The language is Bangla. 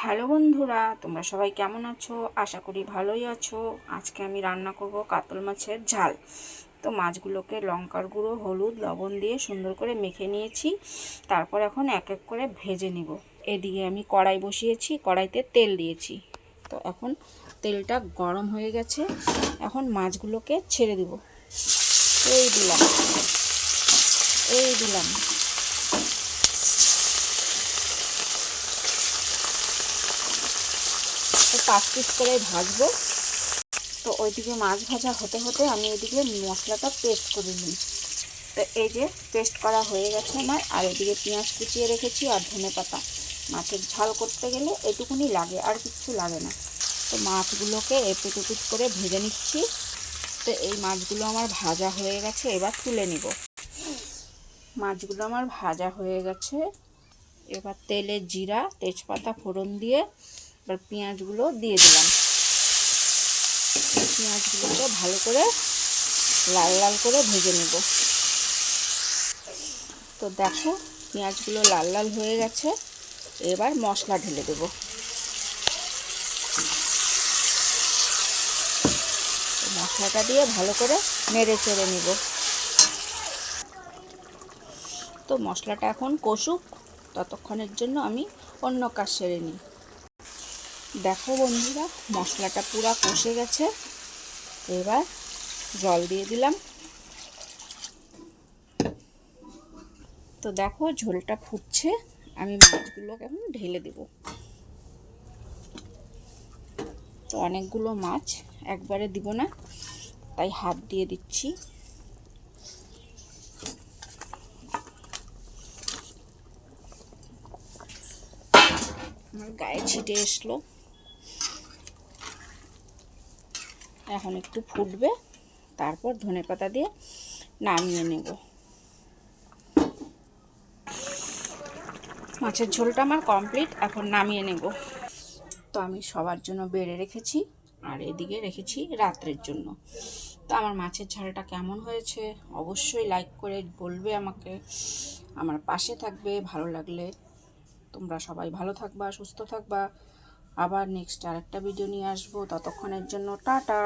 হ্যালো বন্ধুরা, তোমরা সবাই কেমন আছো? আশা করি ভালোই আছো। আজকে আমি রান্না করব কাতল মাছের ঝাল। তো মাছগুলোকে লঙ্কার গুঁড়ো, হলুদ, লবণ দিয়ে সুন্দর করে মেখে নিয়েছি। তারপর এখন এক এক করে ভেজে নিব। এদিকে আমি কড়াই বসিয়েছি, কড়াইতে তেল দিয়েছি। তো এখন তেলটা গরম হয়ে গেছে, এখন মাছগুলোকে ছেড়ে দিব। এই দিলাম, এই দিলাম। 5 পিস করে ভাজবো। তো ওইদিকে মাছ ভাজা হতে হতে আমি এদিকে মশলাটা পেস্ট করে নিই। তো এই যে পেস্ট করা হয়ে গেছে আমার। আর এদিকে পেঁয়াজ কুচিয়ে রেখেছি আর ধনেপাতা। মাছের ঝাল করতে গেলে এটুকুনি লাগে, আর কিচ্ছু লাগে না। তো মাছগুলোকে এপিট ওপিট করে ভেজে নিচ্ছি। তো এই মাছগুলো আমার ভাজা হয়ে গেছে, এবার তুলে নিব। মাছগুলো আমার ভাজা হয়ে গেছে। এবার তেলে জিরা তেজপাতা ফোড়ন দিয়ে এবার পেঁয়াজগুলো দিয়ে দিলাম। পেঁয়াজগুলোকে ভালো করে লাল লাল করে ভেজে নেব। তো দেখো পেঁয়াজগুলো লাল লাল হয়ে গেছে। এবার মশলা ঢেলে দেব। মশলাটা দিয়ে ভালো করে নেড়ে চেড়ে নেব। তো মশলাটা এখন কষুক, ততক্ষণের জন্য আমি অন্য কাজ সেরে নিই। দেখো বন্ধুরা, মশলাটা পুরো কষে গেছে। এবার জল দিয়ে দিলাম। তো দেখো ঝোলটা ফুটছে, আমি মাছগুলোকে এখন ঢেলে দেব। তো অনেকগুলো মাছ একবারে দিব না, তাই হাত দিয়ে দিচ্ছি। আমার গায়ে ছিটে আসলো। এখন একটু ফুটবে, তারপর ধনেপাতা দিয়ে নামিয়ে নেব। মাছের ঝোলটা আমার কমপ্লিট, এখন নামিয়ে নেব। তো আমি সবার জন্য বেড়ে রেখেছি, আর এদিকে রেখেছি রাত্রের জন্য। তো আমার মাছের ঝালটা কেমন হয়েছে অবশ্যই লাইক করে বলবে আমাকে, আমার পাশে থাকবে। ভালো লাগলে তোমরা সবাই ভালো থাকবা, সুস্থ থাকবা। আবার নেক্সট আরেকটা ভিডিও নিয়ে আসবো। ততক্ষণের জন্য টাটা।